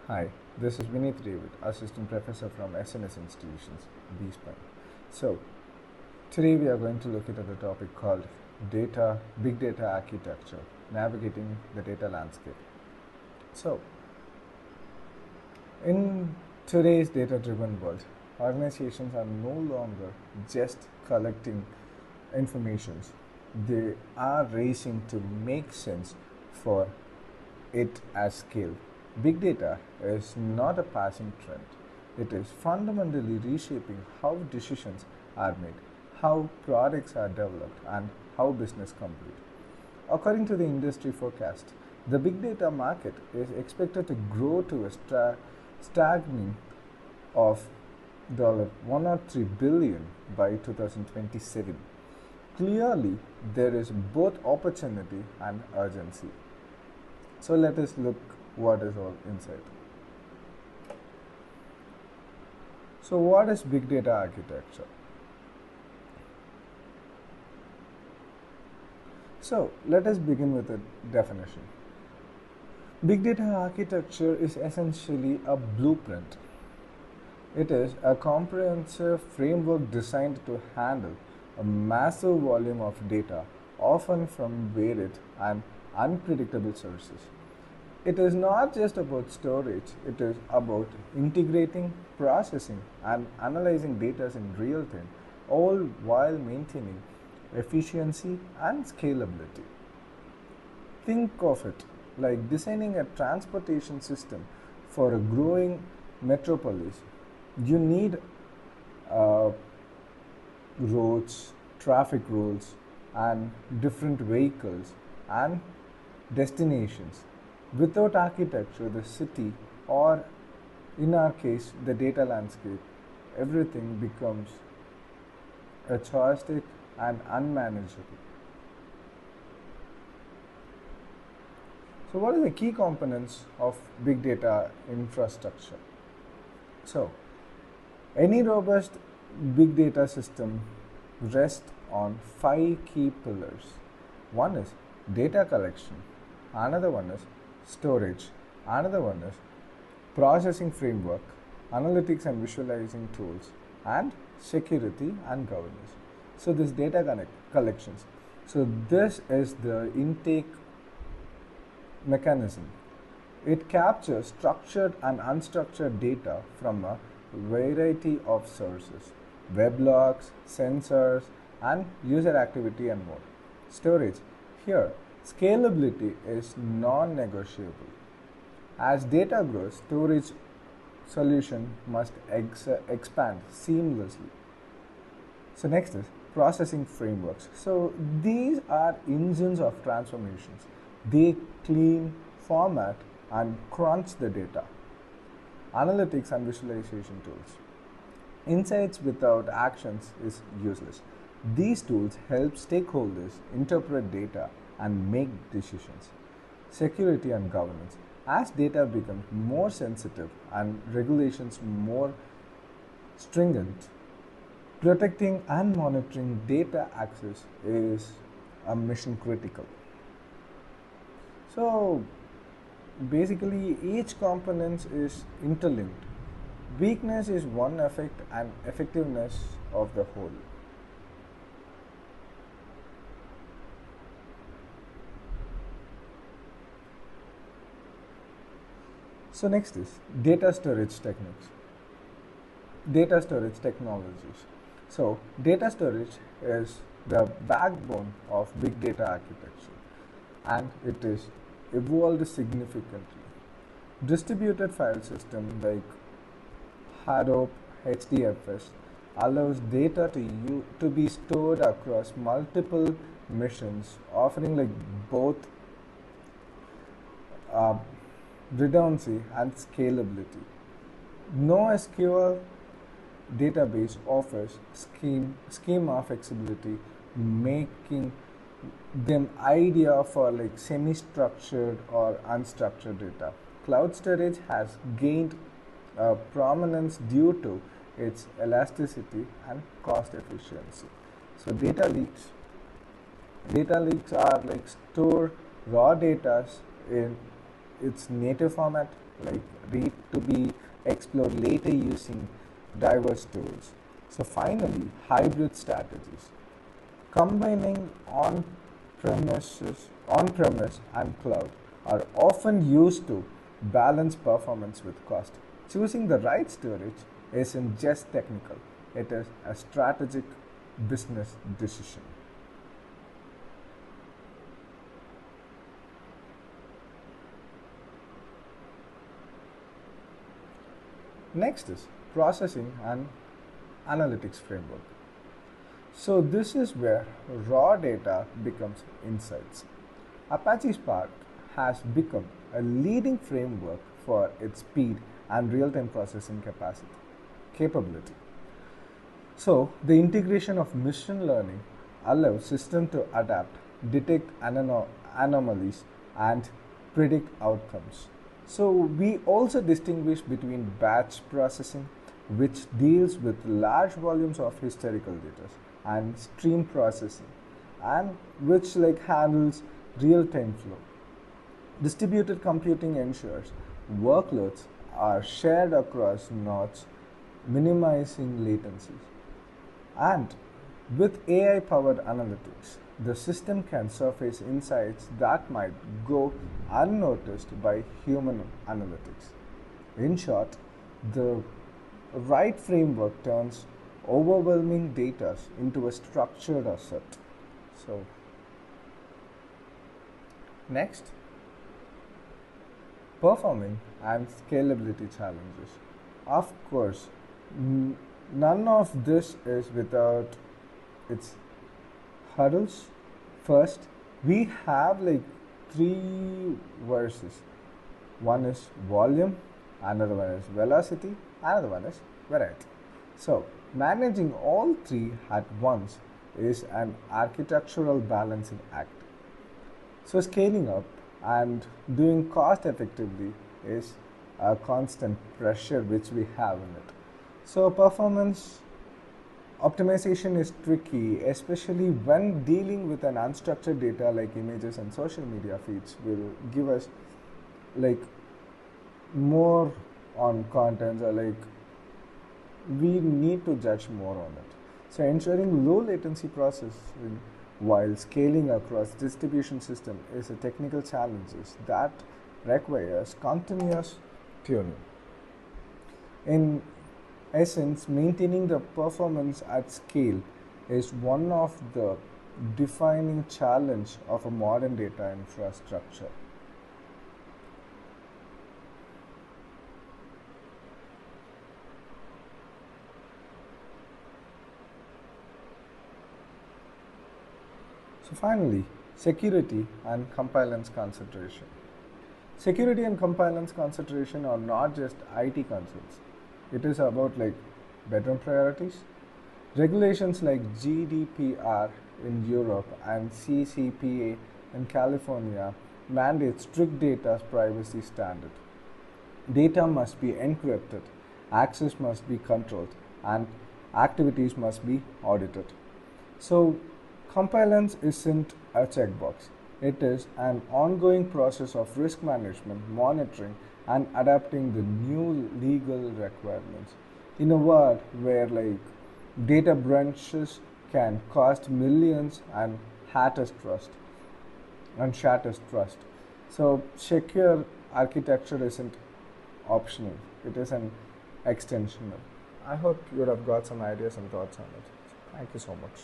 Hi, this is Vinith David, Assistant Professor from SNS Institutions, B-Spine. So, today we are going to look at the topic called Big Data Architecture, Navigating the Data Landscape. So, in today's data-driven world, organizations are no longer just collecting informations. They are racing to make sense for it at scale. Big data is not a passing trend. It is fundamentally reshaping how decisions are made, how products are developed, and how business complete. According to the industry forecast, the big data market is expected to grow to a staggering of $103 billion by 2027. Clearly, there is both opportunity and urgency. So let us look what is all inside. So what is big data architecture? So let us begin with a definition. Big data architecture is essentially a blueprint. It is a comprehensive framework designed to handle a massive volume of data, often from varied and unpredictable sources. It is not just about storage, it is about integrating, processing, and analyzing data in real time, all while maintaining efficiency and scalability. Think of it like designing a transportation system for a growing metropolis. You need uh, roads, traffic rules, and different vehicles and destinations. Without architecture, the city, or in our case, the data landscape, everything becomes a chaotic and unmanageable. So, what are the key components of big data infrastructure? So, any robust big data system rests on five key pillars. One is data collection, another one is storage, another one is processing framework, analytics and visualizing tools, and security and governance. So this collections. So this is the intake mechanism. It captures structured and unstructured data from a variety of sources: web logs, sensors, and user activity and more. Storage. Here, scalability is non-negotiable. As data grows, storage solution must expand seamlessly. So next is processing frameworks. So these are engines of transformations. They clean, format, and crunch the data. Analytics and visualization tools. Insights without actions is useless. These tools help stakeholders interpret data and make decisions. Security and governance. As data becomes more sensitive and regulations more stringent, protecting and monitoring data access is a mission critical. So basically each component is interlinked. Weakness is one effect and effectiveness of the whole. So next is data storage techniques. Data storage technologies. So data storage is the backbone of big data architecture, and it is evolved significantly. Distributed file system like Hadoop HDFS allows data to be stored across multiple machines, offering like both uh, redundancy and scalability. NoSQL database offers schema flexibility, making them ideal for like semi-structured or unstructured data. Cloud storage has gained prominence due to its elasticity and cost efficiency. So data leaks. Data leaks are like store raw data in its native format, like read to be explored later using diverse tools. So finally, hybrid strategies. Combining on-premise and cloud are often used to balance performance with cost. Choosing the right storage isn't just technical, it is a strategic business decision. Next is processing and analytics framework. So this is where raw data becomes insights. Apache Spark has become a leading framework for its speed and real-time processing capability. So the integration of machine learning allows system to adapt, detect anomalies, and predict outcomes. So we also distinguish between batch processing, which deals with large volumes of historical data, and stream processing, and which handles real-time flow. Distributed computing ensures workloads are shared across nodes, minimizing latencies. And with AI powered analytics, the system can surface insights that might go unnoticed by human analytics. In short, the right framework turns overwhelming data into a structured asset. So, next, performing and scalability challenges. Of course, none of this is without its hurdles. First, we have three verses. One is volume, another one is velocity, another one is variety. So, managing all three at once is an architectural balancing act. So, scaling up and doing cost effectively is a constant pressure which we have in it. So, performance optimization is tricky, especially when dealing with an unstructured data like images and social media feeds will give us like more on contents, or we need to judge more on it. So ensuring low latency processing while scaling across distribution system is a technical challenge that requires continuous tuning. In essence, maintaining the performance at scale is one of the defining challenge of a modern data infrastructure. So finally, security and compliance consideration. Security and compliance consideration are not just IT concerns. It is about bedroom priorities. Regulations like GDPR in Europe and CCPA in California mandate strict data privacy standard. Data must be encrypted, access must be controlled, and activities must be audited. So, compliance isn't a checkbox. It is an ongoing process of risk management, monitoring, and adapting the new legal requirements. In a world where data breaches can cost millions and shatters trust. So secure architecture isn't optional. It is an extensional. I hope you would have got some ideas and thoughts on it. Thank you so much.